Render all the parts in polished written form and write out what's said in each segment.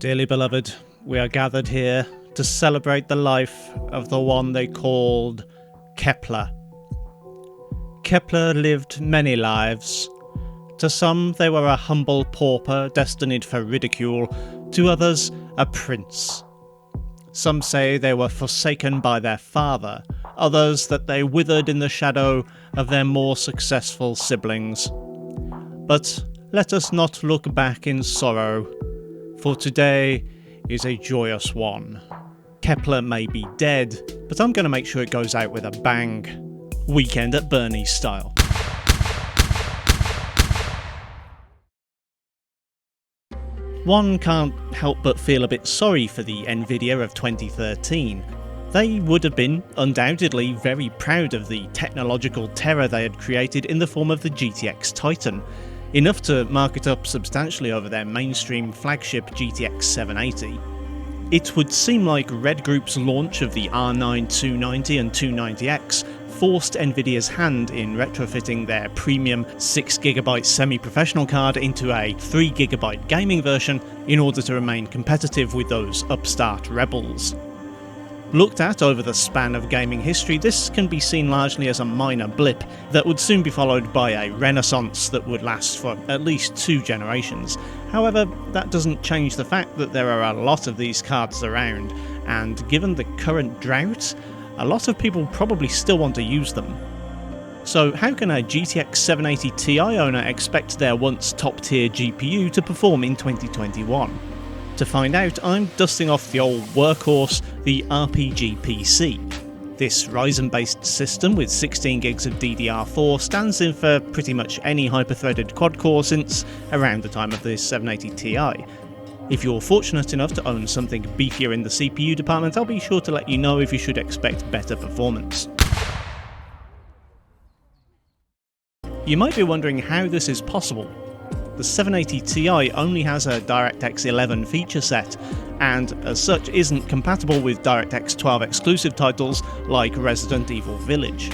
Dearly beloved, we are gathered here to celebrate the life of the one they called Kepler. Kepler lived many lives. To some they were a humble pauper destined for ridicule, to others a prince. Some say they were forsaken by their father, others that they withered in the shadow of their more successful siblings. But let us not look back in sorrow, for today is a joyous one. Kepler may be dead, but I'm going to make sure it goes out with a bang. Weekend at Bernie's style. One can't help but feel a bit sorry for the Nvidia of 2013. They would have been, undoubtedly, very proud of the technological terror they had created in the form of the GTX Titan, enough to mark it up substantially over their mainstream flagship GTX 780. It would seem like Red Group's launch of the R9 290 and 290X forced Nvidia's hand in retrofitting their premium 6GB semi-professional card into a 3GB gaming version in order to remain competitive with those upstart rebels. Looked at over the span of gaming history, this can be seen largely as a minor blip that would soon be followed by a renaissance that would last for at least 2 generations. However, that doesn't change the fact that there are a lot of these cards around, and given the current drought, a lot of people probably still want to use them. So how can a GTX 780 Ti owner expect their once top-tier GPU to perform in 2021? To find out, I'm dusting off the old workhorse, the RPG PC. This Ryzen-based system with 16 gigs of DDR4 stands in for pretty much any hyper-threaded quad-core since around the time of the 780 Ti. If you're fortunate enough to own something beefier in the CPU department, I'll be sure to let you know if you should expect better performance. You might be wondering how this is possible. The 780 Ti only has a DirectX 11 feature set, and as such isn't compatible with DirectX 12 exclusive titles like Resident Evil Village.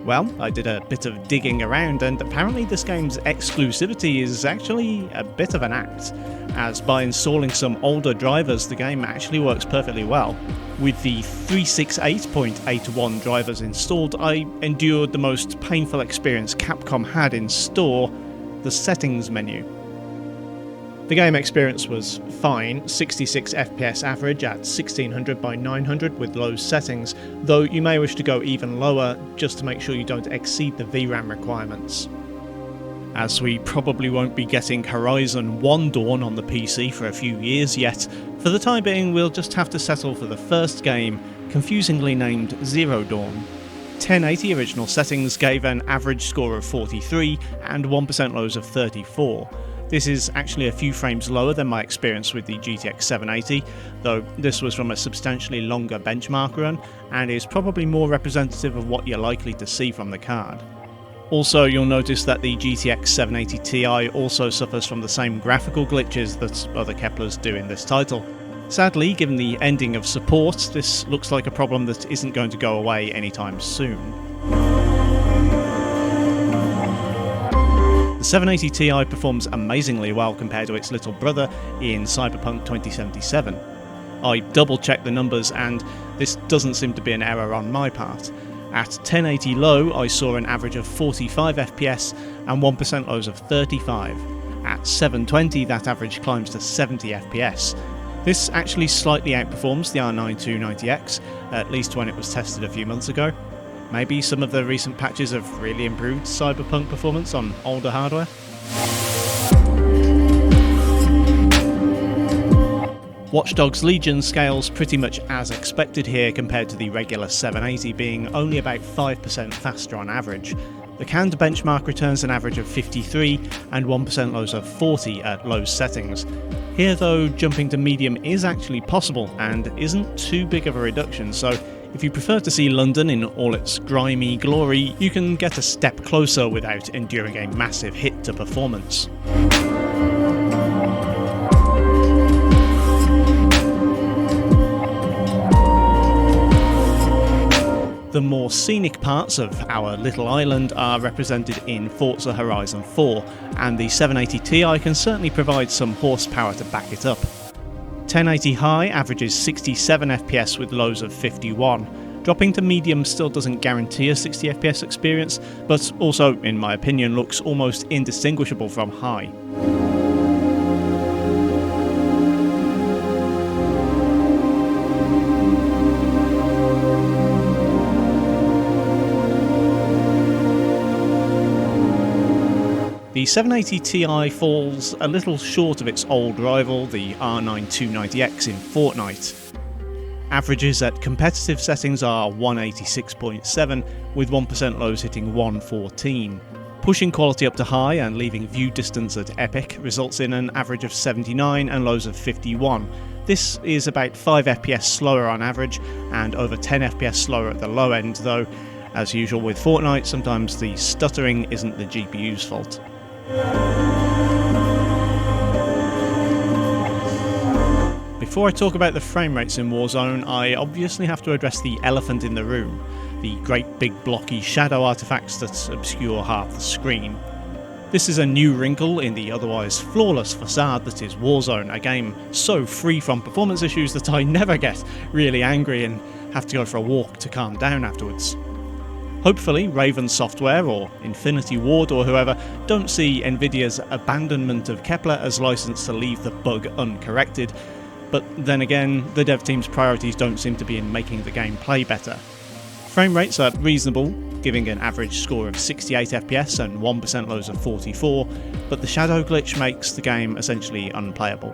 Well, I did a bit of digging around, and apparently this game's exclusivity is actually a bit of an act, as by installing some older drivers the game actually works perfectly well. With the 368.81 drivers installed, I endured the most painful experience Capcom had in store: the settings menu. The game experience was fine, 66 FPS average at 1600 by 900 with low settings, though you may wish to go even lower just to make sure you don't exceed the VRAM requirements. As we probably won't be getting Horizon 1 Dawn on the PC for a few years yet, for the time being we'll just have to settle for the first game, confusingly named Zero Dawn. 1080 original settings gave an average score of 43 and 1% lows of 34. This is actually a few frames lower than my experience with the GTX 780, though this was from a substantially longer benchmark run, and is probably more representative of what you're likely to see from the card. Also, you'll notice that the GTX 780 Ti also suffers from the same graphical glitches that other Keplers do in this title. Sadly, given the ending of support, this looks like a problem that isn't going to go away anytime soon. The 780 Ti performs amazingly well compared to its little brother in Cyberpunk 2077. I double-checked the numbers and this doesn't seem to be an error on my part. At 1080 low I saw an average of 45 FPS and 1% lows of 35. At 720 that average climbs to 70 FPS. This actually slightly outperforms the R9 290X, at least when it was tested a few months ago. Maybe some of the recent patches have really improved Cyberpunk performance on older hardware? Watch Dogs Legion scales pretty much as expected here compared to the regular 780 being only about 5% faster on average. The canned benchmark returns an average of 53 and 1% lows of 40 at low settings. Here though, jumping to medium is actually possible and isn't too big of a reduction, so if you prefer to see London in all its grimy glory, you can get a step closer without enduring a massive hit to performance. The more scenic parts of our little island are represented in Forza Horizon 4, and the 780 Ti can certainly provide some horsepower to back it up. 1080 High averages 67 FPS with lows of 51. Dropping to medium still doesn't guarantee a 60 FPS experience, but also, in my opinion, looks almost indistinguishable from high. The 780 Ti falls a little short of its old rival, the R9 290X in Fortnite. Averages at competitive settings are 186.7, with 1% lows hitting 114. Pushing quality up to high and leaving view distance at epic results in an average of 79 and lows of 51. This is about 5 FPS slower on average, and over 10 FPS slower at the low end, though, as usual with Fortnite, sometimes the stuttering isn't the GPU's fault. Before I talk about the frame rates in Warzone, I obviously have to address the elephant in the room, the great big blocky shadow artifacts that obscure half the screen. This is a new wrinkle in the otherwise flawless facade that is Warzone, a game so free from performance issues that I never get really angry and have to go for a walk to calm down afterwards. Hopefully, Raven Software or Infinity Ward or whoever don't see Nvidia's abandonment of Kepler as license to leave the bug uncorrected, but then again, the dev team's priorities don't seem to be in making the game play better. Frame rates are reasonable, giving an average score of 68 FPS and 1% lows of 44, but the shadow glitch makes the game essentially unplayable.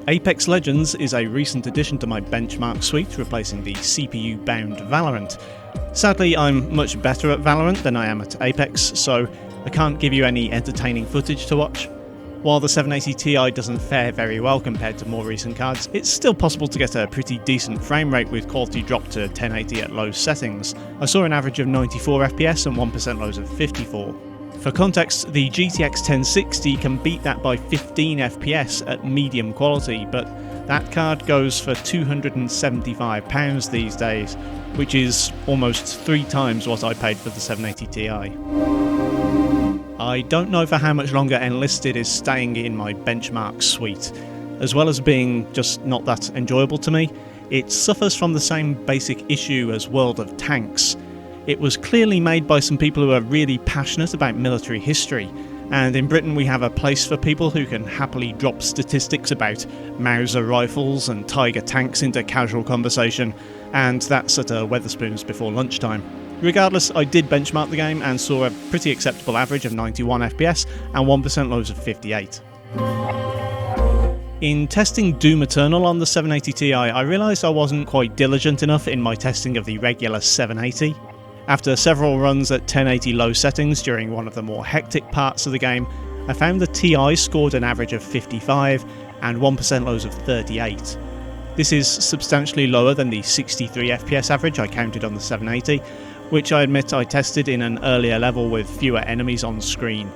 Apex Legends is a recent addition to my benchmark suite, replacing the CPU-bound Valorant. Sadly, I'm much better at Valorant than I am at Apex, so I can't give you any entertaining footage to watch. While the 780 Ti doesn't fare very well compared to more recent cards, it's still possible to get a pretty decent frame rate with quality dropped to 1080 at low settings. I saw an average of 94 FPS and 1% lows of 54. For context, the GTX 1060 can beat that by 15 FPS at medium quality, but that card goes for £275 these days, which is almost 3 times what I paid for the 780 Ti. I don't know for how much longer Enlisted is staying in my benchmark suite. As well as being just not that enjoyable to me, it suffers from the same basic issue as World of Tanks. It was clearly made by some people who are really passionate about military history, and in Britain we have a place for people who can happily drop statistics about Mauser rifles and Tiger tanks into casual conversation, and that's at a Wetherspoons before lunchtime. Regardless, I did benchmark the game and saw a pretty acceptable average of 91 FPS and 1% lows of 58. In testing Doom Eternal on the 780 Ti, I realised I wasn't quite diligent enough in my testing of the regular 780. After several runs at 1080 low settings during one of the more hectic parts of the game, I found the Ti scored an average of 55 and 1% lows of 38. This is substantially lower than the 63 FPS average I counted on the 780, which I admit I tested in an earlier level with fewer enemies on screen.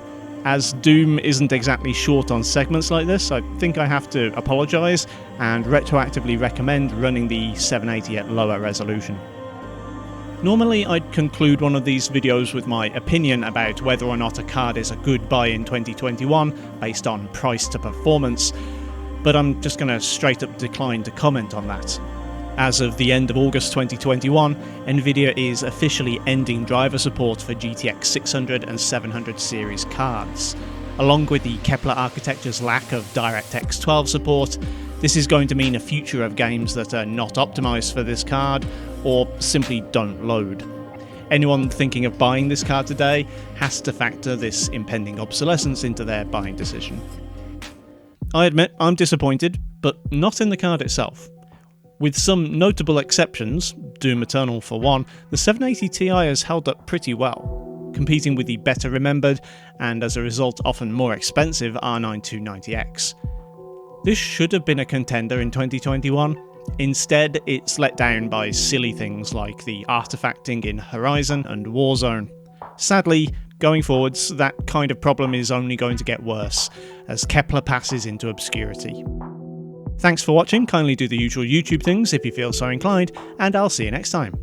As Doom isn't exactly short on segments like this, I think I have to apologise and retroactively recommend running the 780 at lower resolution. Normally I'd conclude one of these videos with my opinion about whether or not a card is a good buy in 2021 based on price to performance, but I'm just going to straight up decline to comment on that. As of the end of August 2021, Nvidia is officially ending driver support for GTX 600 and 700 series cards. Along with the Kepler architecture's lack of DirectX 12 support, this is going to mean a future of games that are not optimised for this card, or simply don't load. Anyone thinking of buying this card today has to factor this impending obsolescence into their buying decision. I admit I'm disappointed, but not in the card itself. With some notable exceptions, Doom Eternal for one, the 780 Ti has held up pretty well, competing with the better remembered, and as a result often more expensive R9 290X. This should have been a contender in 2021, instead it's let down by silly things like the artifacting in Horizon and Warzone. Sadly, going forwards, that kind of problem is only going to get worse, as Kepler passes into obscurity. Thanks for watching, kindly do the usual YouTube things if you feel so inclined, and I'll see you next time.